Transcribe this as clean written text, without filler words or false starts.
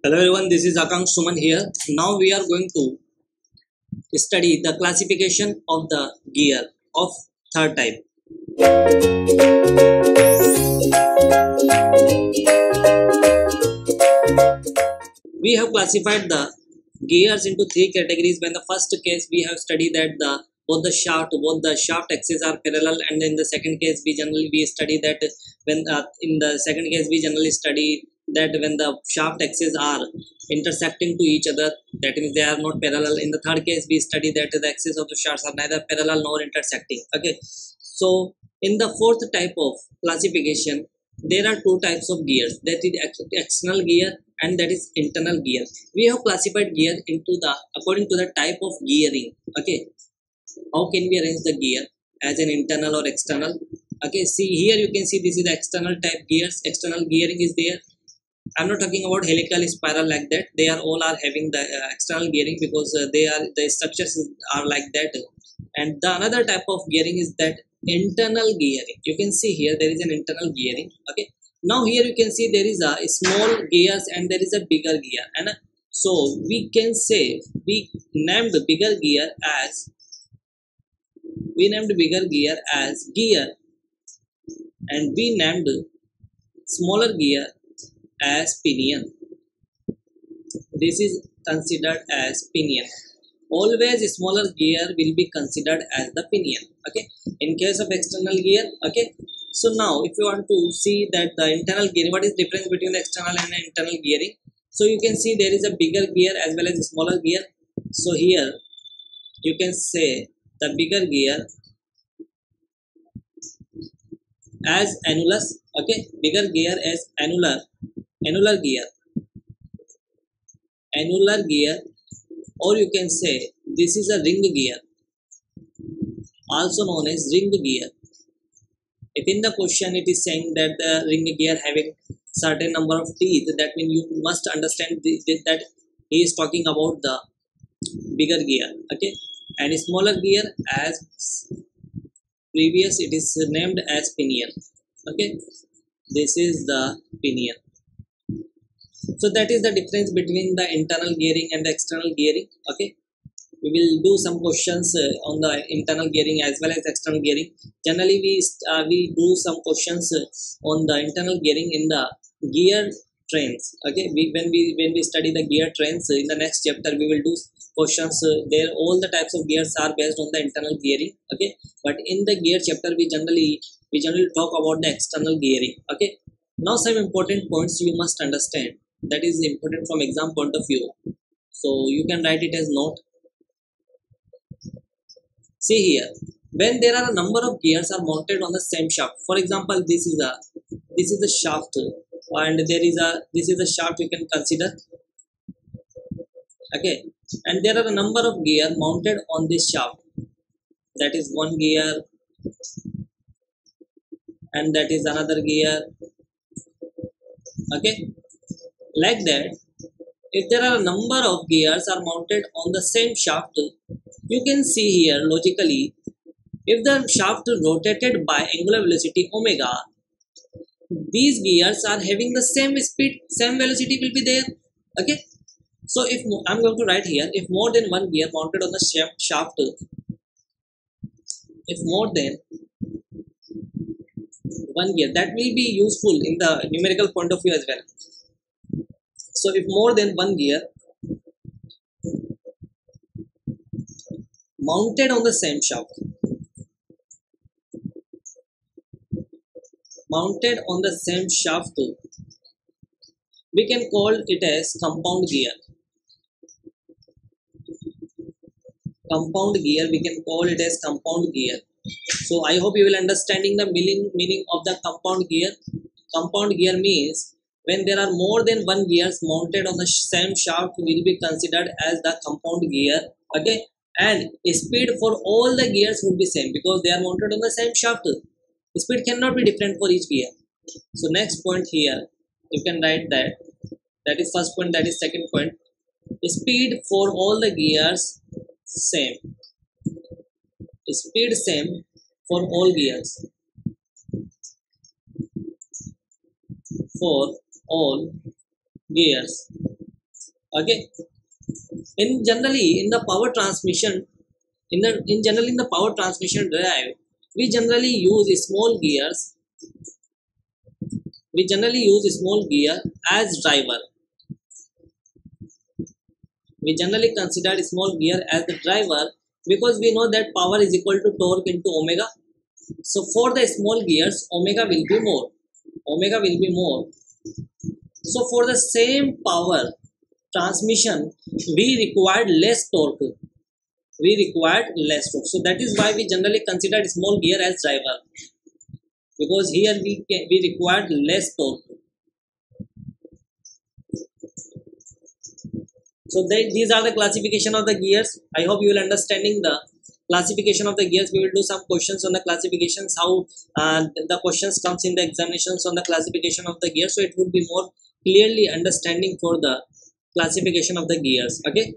Hello everyone, this is Akang Suman here. Now we are going to study the classification of the gear of third type. We have classified the gears into three categories. When the first case we have studied that both the shaft axes are parallel, and in the second case we study that when in the second case we generally study that when the shaft axes are intersecting to each other, that means they are not parallel. In the third case we study that the axes of the shafts are neither parallel nor intersecting. Okay, so in the fourth type of classification there are two types of gears, that is external gear and that is internal gear. We have classified gear into the according to the type of gearing. Okay, how can we arrange the gear as an internal or external? Okay, see here you can see this is the external type gears. External gearing is there. I'm not talking about helical spiral like that. They are all are having the external gearing because the structures are like that. And the another type of gearing is that internal gearing. You can see here there is an internal gearing. Okay, now here you can see there is a small gears and there is a bigger gear, and so we can say we named bigger gear as gear, and we named smaller gear as pinion. This is considered as pinion. Always smaller gear will be considered as the pinion. Okay, in case of external gear. Okay, so now if you want to see that the internal gearing, what is difference between the external and the internal gearing? So you can see there is a bigger gear as well as a smaller gear. So here you can say the bigger gear as annulus. Okay, bigger gear as annular gear, or you can say this is a ring gear, also known as ring gear. If in the question it is saying that the ring gear having certain number of teeth, that means you must understand that he is talking about the bigger gear. Okay, and smaller gear as previous it is named as pinion. Okay, this is the pinion. So that is the difference between the internal gearing and the external gearing. Okay, we will do some questions on the internal gearing as well as external gearing. Generally we do some questions on the internal gearing in the gear trains. Okay, when we study the gear trains in the next chapter we will do questions there. All the types of gears are based on the internal gearing. Okay, but in the gear chapter we generally talk about the external gearing. Okay, now some important points you must understand, that is important from exam point of view, so you can write it as note. See here, when there are a number of gears are mounted on the same shaft. For example, this is a shaft, and this is a shaft you can consider. Okay, and there are a number of gears mounted on this shaft. That is one gear, and that is another gear. Okay, like that. If there are a number of gears are mounted on the same shaft, you can see here logically, if the shaft rotated by angular velocity omega, these gears are having the same speed, same velocity will be there. Okay, so if I'm going to write here, if more than one gear mounted on the shaft, if more than one gear, that will be useful in the numerical point of view as well. So if more than one gear mounted on the same shaft, we can call it as compound gear. We can call it as compound gear. So I hope you will understanding the meaning of the compound gear. Compound gear means when there are more than one gears mounted on the same shaft will be considered as the compound gear. Okay, and speed for all the gears would be same because they are mounted on the same shaft. Speed cannot be different for each gear. So next point here you can write that is first point, that is second point. Speed for all the gears same. Speed same for all gears. For all gears. Okay, in generally in the power transmission, in the power transmission drive, we generally use small gears. We generally use small gear as driver. We generally consider small gear as the driver because we know that power is equal to torque into omega. So for the small gears, omega will be more. Omega will be more. So for the same power transmission, we required less torque. We required less torque. So that is why we generally consider small gear as driver, because here we required less torque. So these are the classification of the gears. I hope you will understanding the classification of the gears. We will do some questions on the classifications, how the questions comes in the examinations on the classification of the gears. So it would be more clearly understanding for the classification of the gears. Okay.